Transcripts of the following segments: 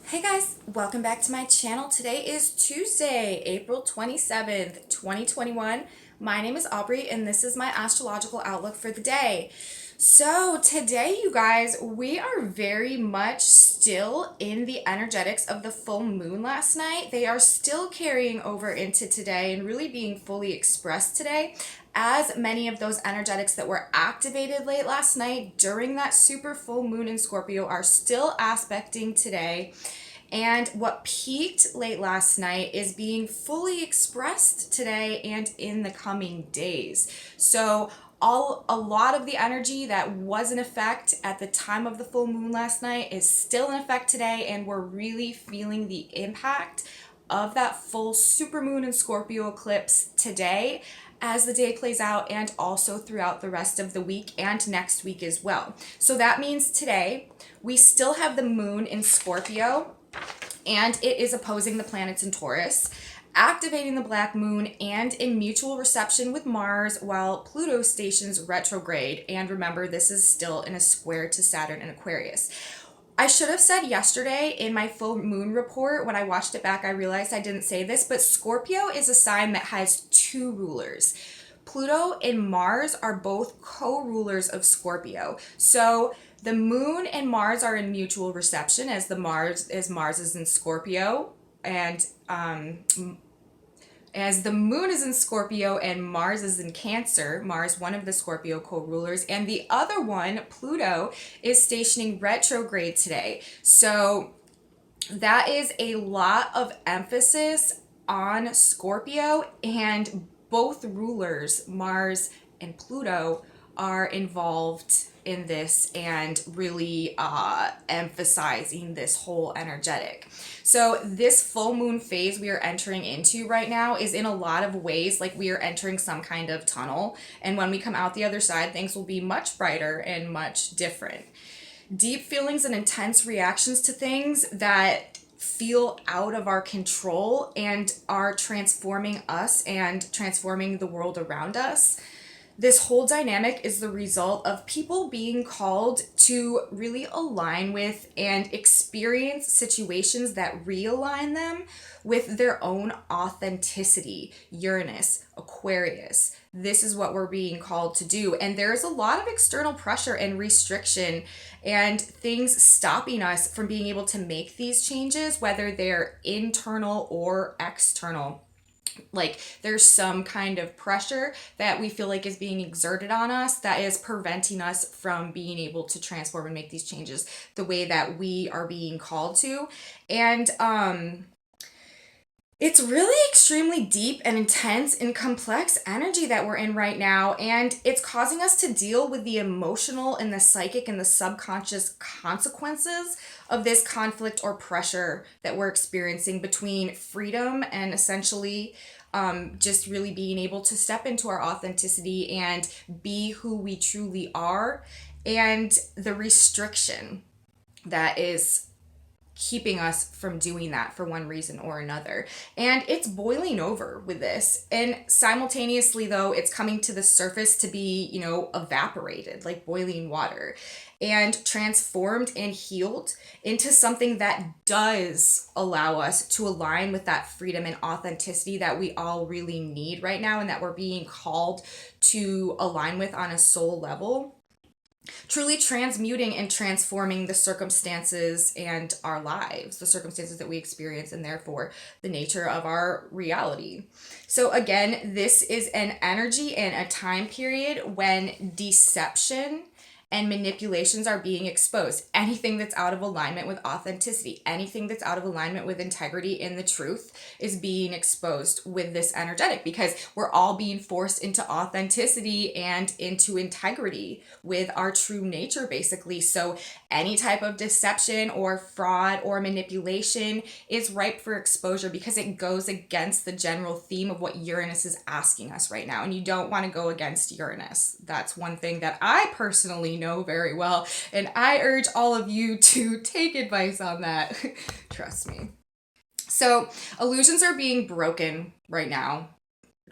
Hey guys, welcome back to my channel. Today is Tuesday, April 27th, 2021. My name is Aubrey and this is my astrological outlook for the day. So today, you guys, we are very much still in the energetics of the full moon last night. They are still carrying over into today and really being fully expressed today, as many of those energetics that were activated late last night during that super full moon in Scorpio are still aspecting today. And what peaked late last night is being fully expressed today and in the coming days. So a lot of the energy that was in effect at the time of the full moon last night is still in effect today, and we're really feeling the impact of that full supermoon and Scorpio eclipse today as the day plays out, and also throughout the rest of the week and next week as well. So that means today we still have the moon in Scorpio, and it is opposing the planets in Taurus, activating the black moon and in mutual reception with Mars, while Pluto stations retrograde. And remember, this is still in a square to Saturn and Aquarius. I should have said yesterday in my full moon report, when I watched it back, I realized I didn't say this, but Scorpio is a sign that has two rulers. Pluto and Mars are both co-rulers of Scorpio. So the moon and Mars are in mutual reception, as Mars is in Scorpio, and as the moon is in Scorpio and Mars is in Cancer. Mars, one of the Scorpio co-rulers, and the other one, Pluto, is stationing retrograde today. So that is a lot of emphasis on Scorpio, and both rulers, Mars and Pluto, are involved in this and really emphasizing this whole energetic. So this full moon phase we are entering into right now is in a lot of ways like we are entering some kind of tunnel, and when we come out the other side, things will be much brighter and much different. Deep feelings and intense reactions to things that feel out of our control and are transforming us and transforming the world around us. This whole dynamic is the result of people being called to really align with and experience situations that realign them with their own authenticity. Uranus, Aquarius. This is what we're being called to do. And there's a lot of external pressure and restriction and things stopping us from being able to make these changes, whether they're internal or external. Like there's some kind of pressure that we feel like is being exerted on us that is preventing us from being able to transform and make these changes the way that we are being called to. And it's really extremely deep and intense and complex energy that we're in right now, and it's causing us to deal with the emotional and the psychic and the subconscious consequences of this conflict or pressure that we're experiencing between freedom and essentially just really being able to step into our authenticity and be who we truly are, and the restriction that is keeping us from doing that for one reason or another. And it's boiling over with this. And simultaneously, though, it's coming to the surface to be, evaporated like boiling water and transformed and healed into something that does allow us to align with that freedom and authenticity that we all really need right now, and that we're being called to align with on a soul level, truly transmuting and transforming the circumstances and our lives, the circumstances that we experience, and therefore the nature of our reality. So again, this is an energy and a time period when deception and manipulations are being exposed. Anything that's out of alignment with authenticity, anything that's out of alignment with integrity in the truth is being exposed with this energetic, because we're all being forced into authenticity and into integrity with our true nature, basically. So any type of deception or fraud or manipulation is ripe for exposure, because it goes against the general theme of what Uranus is asking us right now. And you don't want to go against Uranus. That's one thing that I personally know very well, and I urge all of you to take advice on that. Trust me. So illusions are being broken right now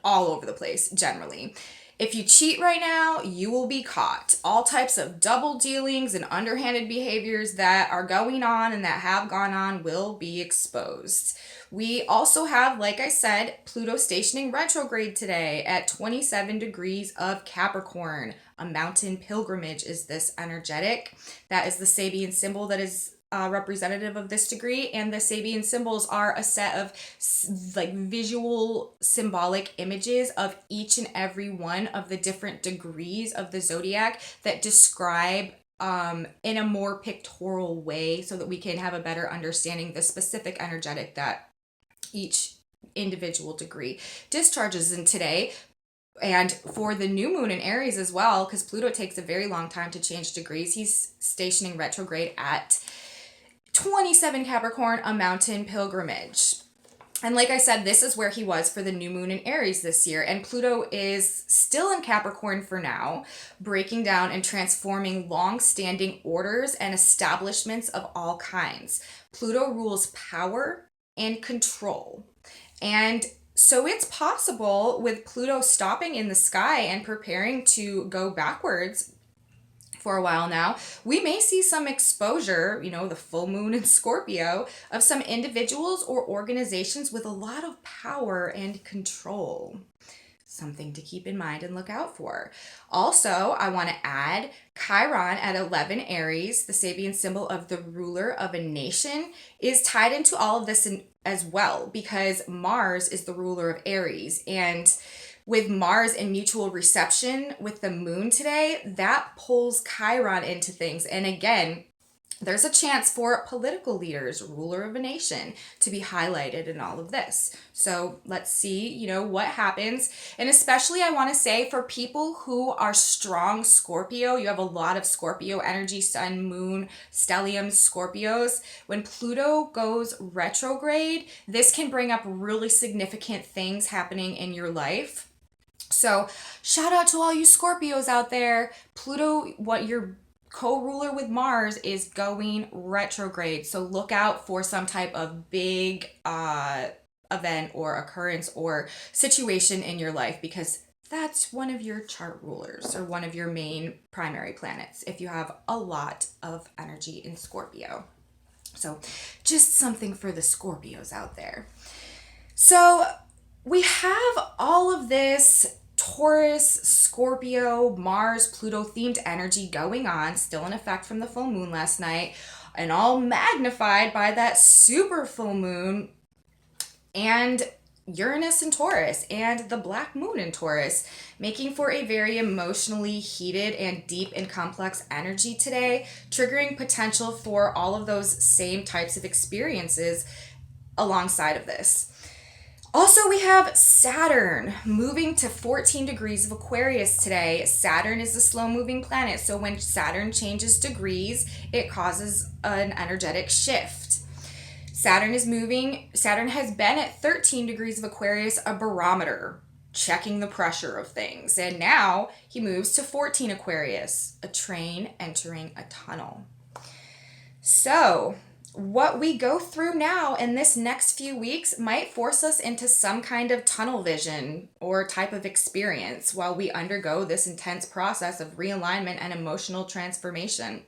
all over the place generally. If you cheat right now, you will be caught. All types of double dealings and underhanded behaviors that are going on and that have gone on will be exposed. We also have, like I said, Pluto stationing retrograde today at 27 degrees of Capricorn. A mountain pilgrimage is this energetic. That is the Sabian symbol that is representative of this degree, and the Sabian symbols are a set of like visual symbolic images of each and every one of the different degrees of the zodiac that describe in a more pictorial way so that we can have a better understanding the specific energetic that each individual degree discharges in today. And for the new moon in Aries as well, because Pluto takes a very long time to change degrees, he's stationing retrograde at 27 Capricorn, a mountain pilgrimage. And like I said, this is where he was for the new moon in Aries this year. And Pluto is still in Capricorn for now, breaking down and transforming long-standing orders and establishments of all kinds. Pluto rules power and control. And so it's possible with Pluto stopping in the sky and preparing to go backwards for a while now, we may see some exposure, the full moon in Scorpio, of some individuals or organizations with a lot of power and control. Something to keep in mind and look out for. Also, I want to add Chiron at 11 Aries, the Sabian symbol of the ruler of a nation, is tied into all of this as well, because Mars is the ruler of Aries. And with Mars in mutual reception with the moon today, that pulls Chiron into things. And again, there's a chance for political leaders, ruler of a nation, to be highlighted in all of this. So let's see, what happens. And especially I want to say for people who are strong Scorpio, you have a lot of Scorpio energy, sun, moon, stelliums, Scorpios. When Pluto goes retrograde, this can bring up really significant things happening in your life. So shout out to all you Scorpios out there. Pluto, what your co-ruler with Mars, is going retrograde. So look out for some type of big event or occurrence or situation in your life, because that's one of your chart rulers or one of your main primary planets if you have a lot of energy in Scorpio. So just something for the Scorpios out there. So we have all of this Taurus, Scorpio, Mars, Pluto themed energy going on, still in effect from the full moon last night, and all magnified by that super full moon and Uranus in Taurus and the black moon in Taurus, making for a very emotionally heated and deep and complex energy today, triggering potential for all of those same types of experiences alongside of this. Also, we have Saturn moving to 14 degrees of Aquarius today. Saturn is a slow-moving planet, so when Saturn changes degrees, it causes an energetic shift. Saturn has been at 13 degrees of Aquarius, a barometer, checking the pressure of things. And now he moves to 14 Aquarius, a train entering a tunnel. So what we go through now in this next few weeks might force us into some kind of tunnel vision or type of experience while we undergo this intense process of realignment and emotional transformation.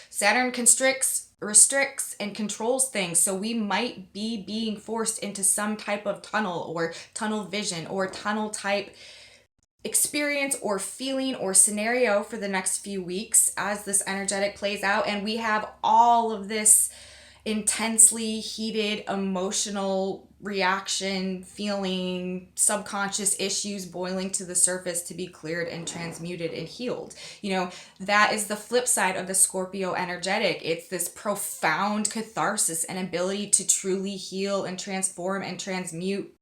Saturn constricts, restricts, and controls things, so we might be being forced into some type of tunnel or tunnel vision or tunnel type experience or feeling or scenario for the next few weeks as this energetic plays out. And we have all of this intensely heated emotional reaction, feeling, subconscious issues boiling to the surface to be cleared and transmuted and healed. That is the flip side of the Scorpio energetic. It's this profound catharsis and ability to truly heal and transform and transmute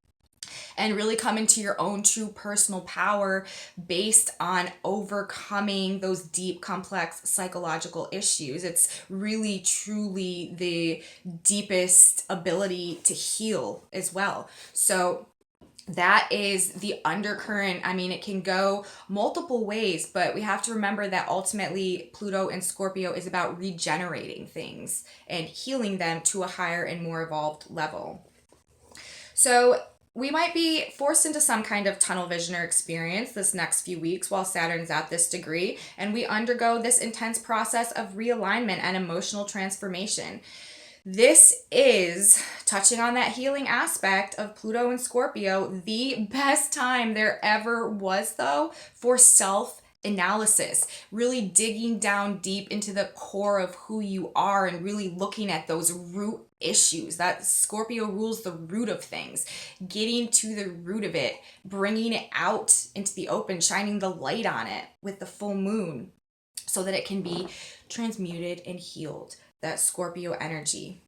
and really come into your own true personal power based on overcoming those deep, complex psychological issues. It's really, truly the deepest ability to heal as well. So that is the undercurrent. I mean, it can go multiple ways, but we have to remember that ultimately Pluto in Scorpio is about regenerating things and healing them to a higher and more evolved level. So we might be forced into some kind of tunnel vision or experience this next few weeks while Saturn's at this degree, and we undergo this intense process of realignment and emotional transformation. This is, touching on that healing aspect of Pluto and Scorpio, the best time there ever was, though, for self analysis, really digging down deep into the core of who you are and really looking at those root issues. That Scorpio rules the root of things, getting to the root of it, bringing it out into the open, shining the light on it with the full moon so that it can be transmuted and healed. That Scorpio energy.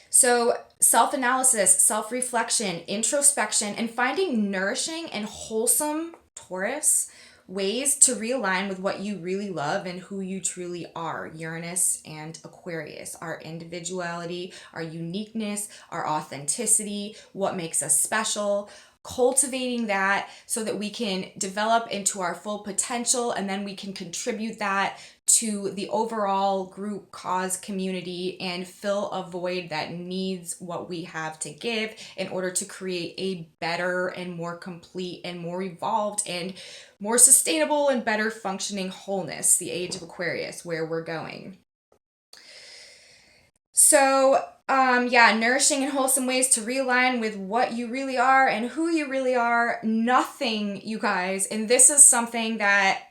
So, self analysis, self reflection, introspection, and finding nourishing and wholesome, Taurus, ways to realign with what you really love and who you truly are, Uranus and Aquarius. Our individuality, our uniqueness, our authenticity, what makes us special. Cultivating that so that we can develop into our full potential, and then we can contribute that to the overall group, cause, community, and fill a void that needs what we have to give in order to create a better and more complete and more evolved and more sustainable and better functioning wholeness, the age of Aquarius, where we're going. So, nourishing and wholesome ways to realign with what you really are and who you really are. Nothing, you guys, and this is something that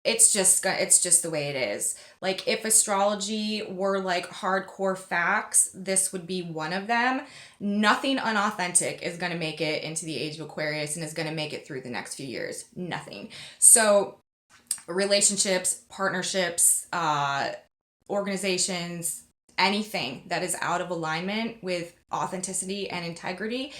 it's just the way it is. Like, if astrology were like hardcore facts, this would be one of them. Nothing unauthentic is going to make it into the age of Aquarius and is going to make it through the next few years. Nothing. So, relationships, partnerships, organizations, anything that is out of alignment with authenticity and integrity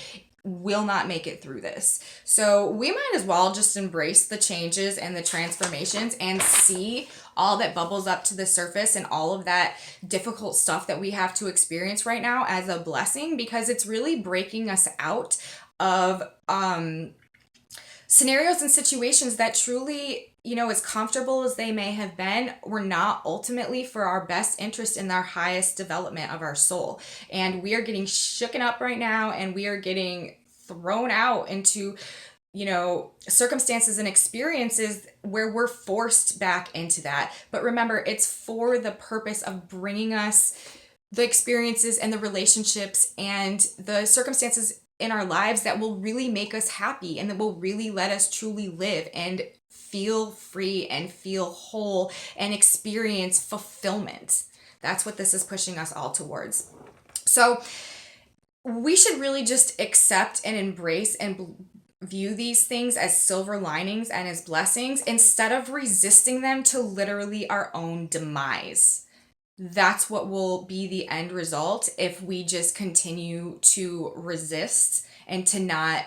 will not make it through this. So we might as well just embrace the changes and the transformations and see all that bubbles up to the surface and all of that difficult stuff that we have to experience right now as a blessing, because it's really breaking us out of scenarios and situations that truly, as comfortable as they may have been, were not ultimately for our best interest in our highest development of our soul. And we are getting shooken up right now, and we are getting thrown out into, circumstances and experiences where we're forced back into that. But remember, it's for the purpose of bringing us the experiences and the relationships and the circumstances in our lives that will really make us happy and that will really let us truly live and feel free and feel whole and experience fulfillment. That's what this is pushing us all towards. So we should really just accept and embrace and view these things as silver linings and as blessings instead of resisting them to literally our own demise. That's what will be the end result if we just continue to resist and to not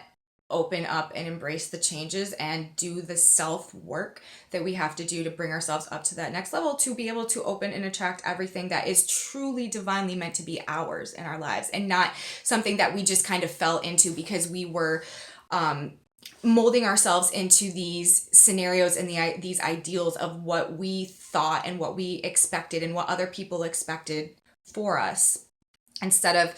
open up and embrace the changes and do the self work that we have to do to bring ourselves up to that next level to be able to open and attract everything that is truly divinely meant to be ours in our lives, and not something that we just kind of fell into because we were molding ourselves into these scenarios and these ideals of what we thought and what we expected and what other people expected for us, instead of,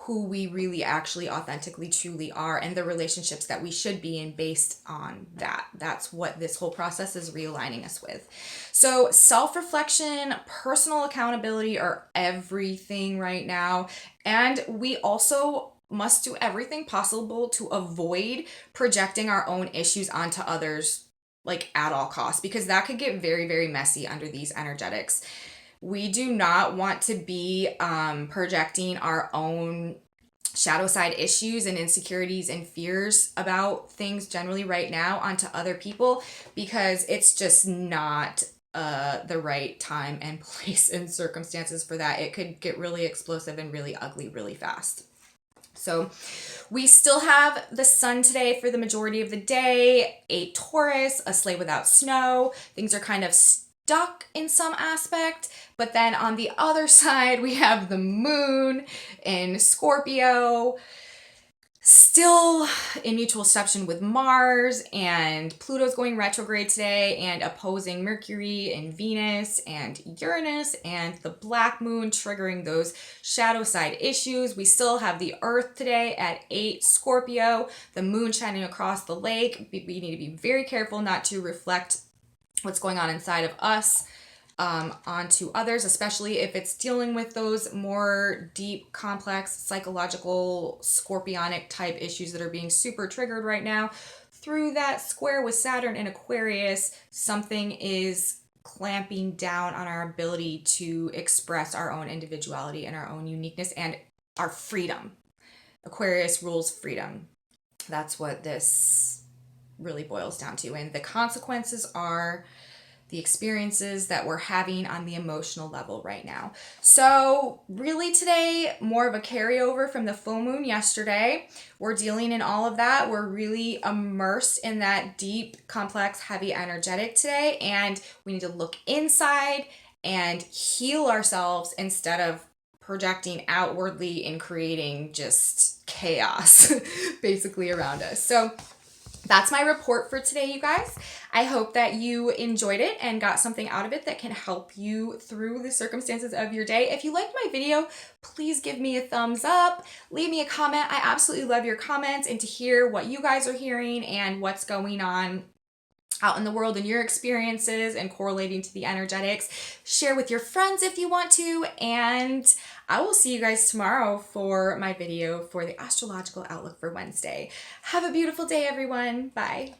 who we really actually authentically truly are and the relationships that we should be in based on that. That's what this whole process is realigning us with. So self-reflection, personal accountability are everything right now. And we also must do everything possible to avoid projecting our own issues onto others, like at all costs, because that could get very, very messy under these energetics. We do not want to be projecting our own shadow side issues and insecurities and fears about things generally right now onto other people, because it's just not the right time and place and circumstances for that. It could get really explosive and really ugly really fast. So we still have the sun today for the majority of the day, 8 Taurus, a sleigh without snow. Things are kind of stuck in some aspect, but then on the other side, we have the moon in Scorpio. still in mutual seption with Mars, and Pluto's going retrograde today and opposing Mercury and Venus and Uranus, and the black moon triggering those shadow side issues. We still have the Earth today at 8 Scorpio, the moon shining across the lake. We need to be very careful not to reflect what's going on inside of us onto others, especially if it's dealing with those more deep, complex, psychological, scorpionic type issues that are being super triggered right now. Through that square with Saturn in Aquarius, something is clamping down on our ability to express our own individuality and our own uniqueness and our freedom. Aquarius rules freedom. That's what this really boils down to. And the consequences are the experiences that we're having on the emotional level right now. So really today, more of a carryover from the full moon yesterday. We're dealing in all of that. We're really immersed in that deep, complex, heavy energetic today. And we need to look inside and heal ourselves instead of projecting outwardly and creating just chaos basically around us. So that's my report for today, you guys. I hope that you enjoyed it and got something out of it that can help you through the circumstances of your day. If you liked my video, please give me a thumbs up, leave me a comment. I absolutely love your comments and to hear what you guys are hearing and what's going on out in the world and your experiences and correlating to the energetics. Share with your friends if you want to, and I will see you guys tomorrow for my video for the Astrological Outlook for Wednesday. Have a beautiful day, everyone. Bye.